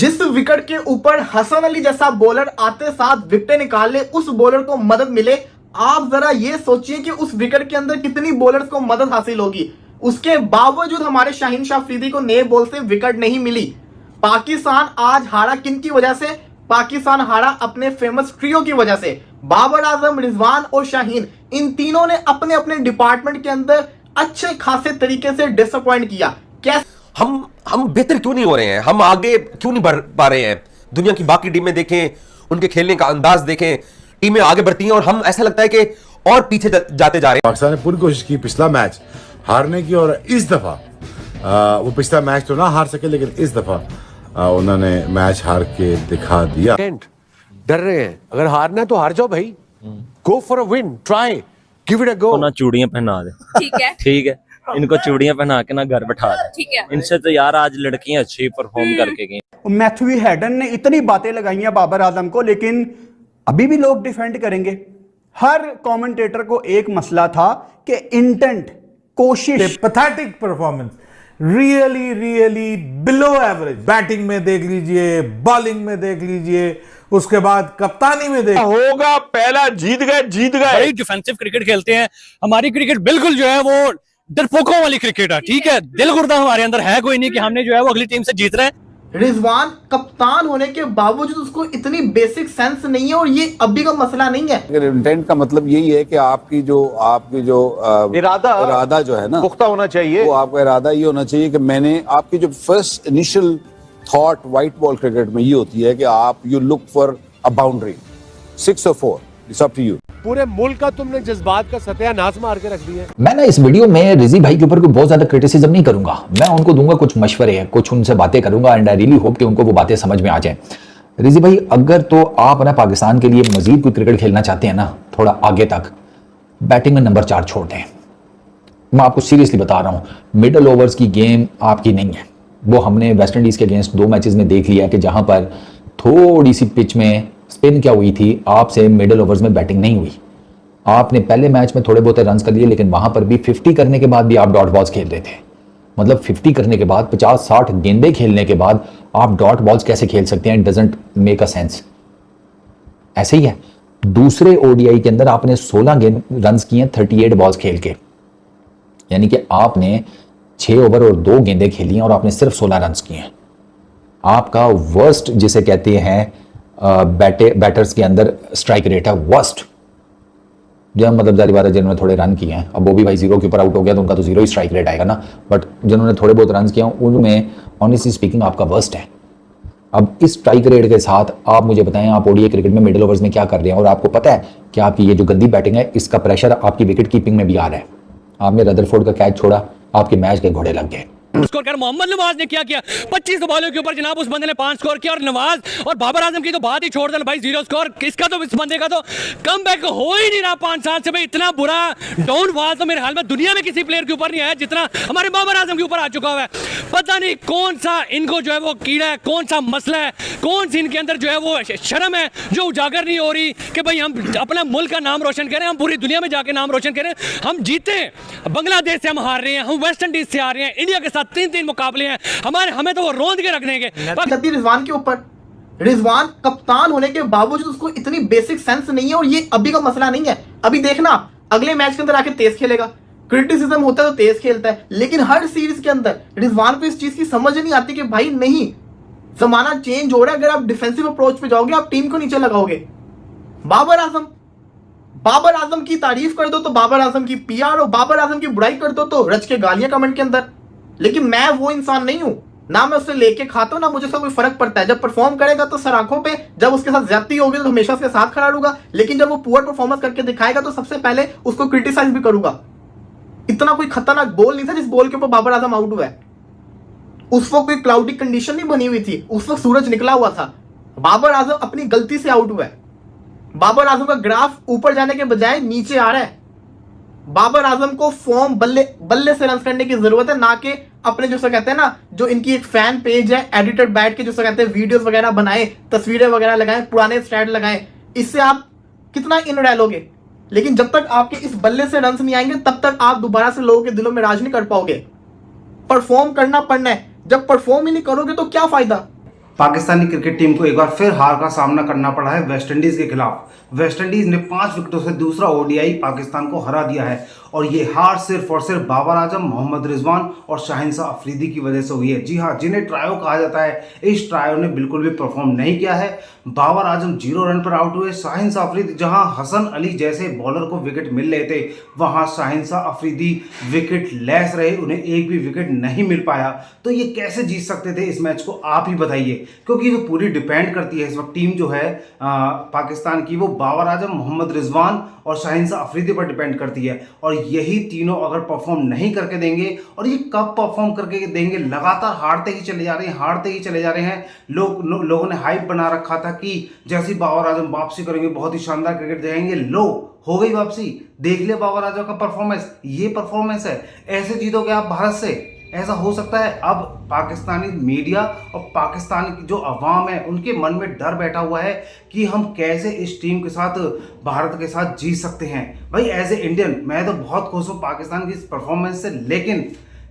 जिस विकेट के ऊपर हसन अली जैसा बॉलर आते साथ विकेट निकाल ले, उस बॉलर को मदद मिले। आप जरा ये सोचिए कि उस विकेट के अंदर कितनी बॉलर्स को मदद हासिल होगी। उसके बावजूद हमारे शाहीन शाह अफरीदी को नए बॉल से विकेट नहीं मिली। पाकिस्तान आज हारा किन की वजह से? पाकिस्तान हारा अपने फेमस ट्रियो की वजह से। बाबर आजम, रिजवान और शाहीन, इन तीनों ने अपने अपने डिपार्टमेंट के अंदर अच्छे खासे तरीके से डिसअपॉइंट किया। कैसे हम बेहतर क्यों नहीं हो रहे हैं? हम आगे क्यों नहीं बढ़ पा रहे हैं? दुनिया की बाकी टीमें देखें, उनके खेलने का अंदाज देखें, टीमें आगे बढ़ती हैं और हम ऐसा लगता है कि और पीछे जाते जा रहे हैं। पाकिस्तान ने पूरी कोशिश की पिछला मैच हारने की, और इस दफा वो पिछला मैच तो ना हार सके, लेकिन इस दफा उन्होंने मैच हार के दिखा दिया। डर रहे हैं, अगर हारना है तो हार जाओ भाई, go for a win, try, give it a go. ना चूड़ियां पहना दे, ठीक है, ठीक है, इनको चूड़ियां पहना के ना घर बैठा दे, ठीक है। इनसे तो यार आज लड़कियां अच्छी परफॉर्म करके गई। मैथ्यू हेडन ने इतनी बातें लगाई हैं बाबर आजम को, लेकिन अभी भी लोग डिफेंड करेंगे। हर कमेंटेटर को एक मसला था कि इंटेंट, कोशिश। Pathetic performance, really below average. Batting में देख लीजिए, बॉलिंग में देख लीजिए, उसके बाद कप्तानी में देख होगा पहला जीत गए। बड़ी डिफेंसिव क्रिकेट खेलते हैं। हमारी क्रिकेट बिल्कुल जो है वो डरपोकों वाली क्रिकेट है, ठीक है। दिल गुर्दा हमारे अंदर है कोई नहीं कि हमने जो है वो अगली टीम से जीत रहे हैं। रिजवान कप्तान होने के बावजूद उसको इतनी बेसिक सेंस नहीं है, और ये अभी का मसला नहीं है। इंटेंट का मतलब यही है कि आपकी जो इरादा जो है ना, पुख्ता होना चाहिए। वो आपका इरादा ये होना चाहिए कि मैंने आपकी जो first initial thought white ball cricket में ये होती है कि आप you look for a boundary 6 or 4, it's up to you. पूरे मुल्क का तुमने जज्बात का सत्यानाश मार के रख दिया। मैं ना इस वीडियो में रिजी भाई के ऊपर कोई बहुत ज्यादा क्रिटिसिज्म नहीं करूंगा। मैं उनको दूंगा कुछ मशवरे, कुछ उनसे बातें करूंगा, एंड आई रियली होप कि उनको वो बातें समझ में आ जाए। रिजी भाई, अगर तो आप ना पाकिस्तान के लिए मजीद कोई क्रिकेट खेलना चाहते हैं ना, थोड़ा आगे तक, बैटिंग में नंबर 4 छोड़ दें। मैं आपको सीरियसली बता रहा हूं, मिडल ओवर्स की गेम आपकी नहीं है। वो हमने वेस्ट इंडीज के अगेंस्ट 2 मैचेस में देख लिया कि जहां पर थोड़ी सी पिच में स्पिन क्या हुई थी, आपसे मिडल ओवर्स में बैटिंग नहीं हुई। आपने पहले मैच में थोड़े बहुत रन कर लिए, लेकिन वहां पर भी 50 करने के बाद भी आप डॉट बॉल्स खेल रहे थे। मतलब 50 करने के बाद, 50-60 गेंदे खेलने के बाद आप डॉट बॉल्स कैसे खेल सकते हैं? It doesn't make a sense. ऐसे ही है, दूसरे ओडीआई के अंदर आपने 16 रन किए 38 बॉल्स खेल के, यानी कि आपने 6 ओवर और 2 गेंदें खेली हैं और आपने सिर्फ 16 रन किए हैं। आपका वर्स्ट जिसे कहते हैं बैटर्स के अंदर स्ट्राइक रेट है वर्स्ट। जब मतलब जारी बात है, जिन्होंने थोड़े रन किए हैं, अब वो भी भाई 0 के ऊपर आउट हो गया तो उनका तो 0 ही स्ट्राइक रेट आएगा ना, बट जिन्होंने थोड़े बहुत रन किए हैं उनमें ऑनेस्टली स्पीकिंग आपका वर्स्ट है। अब इस स्ट्राइक रेट के साथ आप मुझे बताएं, आप ओडीआई क्रिकेट में मिडिल ओवर्स में क्या कर रहे हैं? और आपको पता है कि आपकी ये जो गंदी बैटिंग है, इसका प्रेशर आपकी विकेट कीपिंग में भी आ रहा है। आपने रदरफोर्ड का कैच छोड़ा, आपके मैच के घोड़े लग गए। स्कोर कर मोहम्मद नवाज ने क्या किया? 25 बॉलों के ऊपर जनाब उस बंदे ने 5 स्कोर किया। और नवाज और बाबर आजम की तो बात ही छोड़ देना भाई, 0 स्कोर। इसका तो, इस बंदे का तो कमबैक हो ही नहीं रहा 5 साल से भाई। इतना बुरा डाउनफॉल तो मेरे हाल में दुनिया में किसी प्लेयर के ऊपर नहीं आया जितना हमारे बाबर आजम के ऊपर आ चुका हुआ है। पता नहीं कौन सा इनको जो है वो कीड़ा है, कौन सा मसला है, कौन सी इनके अंदर जो है वो शर्म है जो उजागर नहीं हो रही कि भाई हम अपना मुल्क का नाम रोशन करें, हम पूरी दुनिया में जाके नाम रोशन करें। हम जीते, बांग्लादेश से हम हार रहे हैं, हम वेस्ट इंडीज से हार रहे हैं, इंडिया के साथ 3-3 मुकाबले हैं हमें तो वो रोंद के रख देंगे। रिजवान के ऊपर, रिजवान कप्तान होने के बावजूद उसको इतनी बेसिक सेंस नहीं है, और ये अभी का मसला नहीं है। अभी देखना, अगले मैच के अंदर आके तेज खेलेगा। क्रिटिसिज्म होता है तो तेज खेलता है, लेकिन हर सीरीज के अंदर रिजवान को इस चीज की समझ नहीं आती कि भाई नहीं, जमाना चेंज हो रहा है। अगर आप डिफेंसिव अप्रोच पे जाओगे, आप टीम को नीचे लगाओगे। बाबर आजम की तारीफ कर दो तो बाबर आजम की पीआर, और बाबर आजम की बुराई कर दो तो रच के गालियां कमेंट के अंदर। लेकिन मैं वो इंसान नहीं हूं, ना मैं उससे लेके खाता हूं, ना मुझे उसका कोई फर्क पड़ता है। जब परफॉर्म करेगा तो सर आंखों पे, जब उसके साथ ज्यादती होगी तो हमेशा उसके साथ खड़ा रहूंगा, लेकिन जब वो पुअर परफॉर्मेंस करके दिखाएगा तो सबसे पहले उसको क्रिटिसाइज भी करूंगा। इतना कोई खतरनाक बॉल नहीं था जिस बॉल के ऊपर बाबर आजम आउट हुआ है। उस वक्त कोई क्लाउडी कंडीशन नहीं बनी हुई थी, उस वक्त सूरज निकला हुआ था। बाबर आजम अपनी गलती से आउट हुआ है। बाबर आजम का ग्राफ ऊपर जाने के बजाय नीचे आ रहा है। बाबर आजम को फॉर्म बल्ले से रन करने की जरूरत है, ना कि अपने जो कहते हैं ना, जो इनकी एक फैन पेज है, एडिटेड बैठ के जो कहते हैं वीडियोस वगैरह बनाए, तस्वीरें वगैरह लगाएं, पुराने स्टैट लगाएं। इससे आप कितना इन रह लोगे, लेकिन जब तक आपके इस बल्ले से रन नहीं आएंगे तब तक आप दोबारा से लोगों के दिलों में राज नहीं कर पाओगे। परफॉर्म करना पड़ना है, जब परफॉर्म ही नहीं करोगे तो क्या फायदा। पाकिस्तानी क्रिकेट टीम को एक बार फिर हार का सामना करना पड़ा है वेस्टइंडीज के खिलाफ। वेस्टइंडीज ने 5 विकेटों से दूसरा ओडीआई पाकिस्तान को हरा दिया है और ये हार सिर्फ और सिर्फ बाबर आजम, मोहम्मद रिजवान और शाहिनशाह अफरीदी की वजह से हुई है। जी हाँ, जिन्हें ट्रायो कहा जाता है, इस ट्रायो ने बिल्कुल भी परफॉर्म नहीं किया है। बाबर आजम 0 रन पर आउट हुए। शाहिनशाह अफरीदी, जहां हसन अली जैसे बॉलर को विकेट मिल रहे थे, वहां शाहिनशाह अफरीदी विकेट लेस रहे, उन्हें एक भी विकेट नहीं मिल पाया। तो ये कैसे जीत सकते थे इस मैच को, आप ही बताइए, क्योंकि जो पूरी डिपेंड करती है इस वक्त टीम जो है पाकिस्तान की, वो बाबर आजम, मोहम्मद रिजवान और शाहिनशाह अफरीदी पर डिपेंड करती है। और यही तीनों अगर परफॉर्म नहीं करके देंगे, और ये कब परफॉर्म करके देंगे, लगातार हारते ही चले जा रहे हैं। लोगों ने हाइप बना रखा था कि जैसे बाबर आजम वापसी करेंगे, बहुत ही शानदार क्रिकेट दिखाएंगे। लो, हो गई वापसी, देख लिया बाबर आजम का परफॉर्मेंस, ये परफॉर्मेंस है। ऐसे जीतोगे आप भारत से, ऐसा हो सकता है? अब पाकिस्तानी मीडिया और पाकिस्तान की जो अवाम है, उनके मन में डर बैठा हुआ है कि हम कैसे इस टीम के साथ, भारत के साथ जीत सकते हैं। भाई एज ए इंडियन मैं तो बहुत खुश हूँ पाकिस्तान की इस परफॉर्मेंस से, लेकिन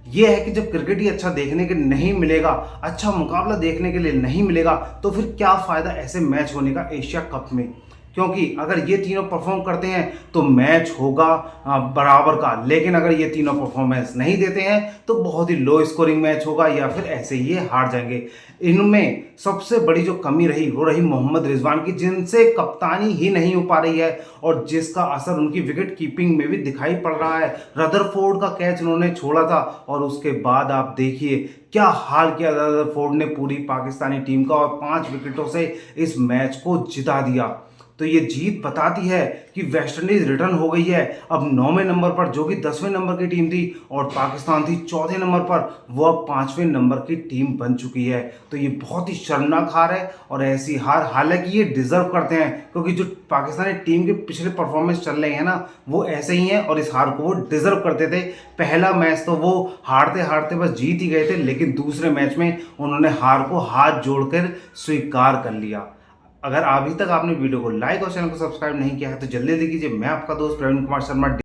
ये है कि जब क्रिकेट ही अच्छा देखने के नहीं मिलेगा, अच्छा मुकाबला देखने के लिए नहीं मिलेगा, तो फिर क्या फ़ायदा ऐसे मैच होने का एशिया कप में। क्योंकि अगर ये तीनों परफॉर्म करते हैं तो मैच होगा बराबर का, लेकिन अगर ये तीनों परफॉर्मेंस नहीं देते हैं तो बहुत ही लो स्कोरिंग मैच होगा, या फिर ऐसे ही हार जाएंगे। इनमें सबसे बड़ी जो कमी रही वो रही मोहम्मद रिजवान की, जिनसे कप्तानी ही नहीं हो पा रही है और जिसका असर उनकी विकेट कीपिंग में भी दिखाई पड़ रहा है। रदरफोर्ड का कैच उन्होंने छोड़ा था और उसके बाद आप देखिए क्या हाल किया रदरफोर्ड ने पूरी पाकिस्तानी टीम का, और 5 विकेटों से इस मैच को जिता दिया। तो ये जीत बताती है कि वेस्टइंडीज रिटर्न हो गई है अब 9वें नंबर पर, जो कि 10वें नंबर की टीम थी, और पाकिस्तान थी 4थे नंबर पर, वो अब 5वें नंबर की टीम बन चुकी है। तो ये बहुत ही शर्मनाक हार है, और ऐसी हार हालांकि ये डिजर्व करते हैं, क्योंकि जो पाकिस्तानी टीम के पिछले परफॉर्मेंस चल रहे हैं ना, वो ऐसे ही हैं, और इस हार को वो डिजर्व करते थे। पहला मैच तो वो हारते हारते बस जीत ही गए थे, लेकिन दूसरे मैच में उन्होंने हार को हाथ जोड़कर स्वीकार कर लिया। अगर अभी तक आपने वीडियो को लाइक और चैनल को सब्सक्राइब नहीं किया है तो जल्दी कीजिए। मैं आपका दोस्त प्रवीण कुमार शर्मा।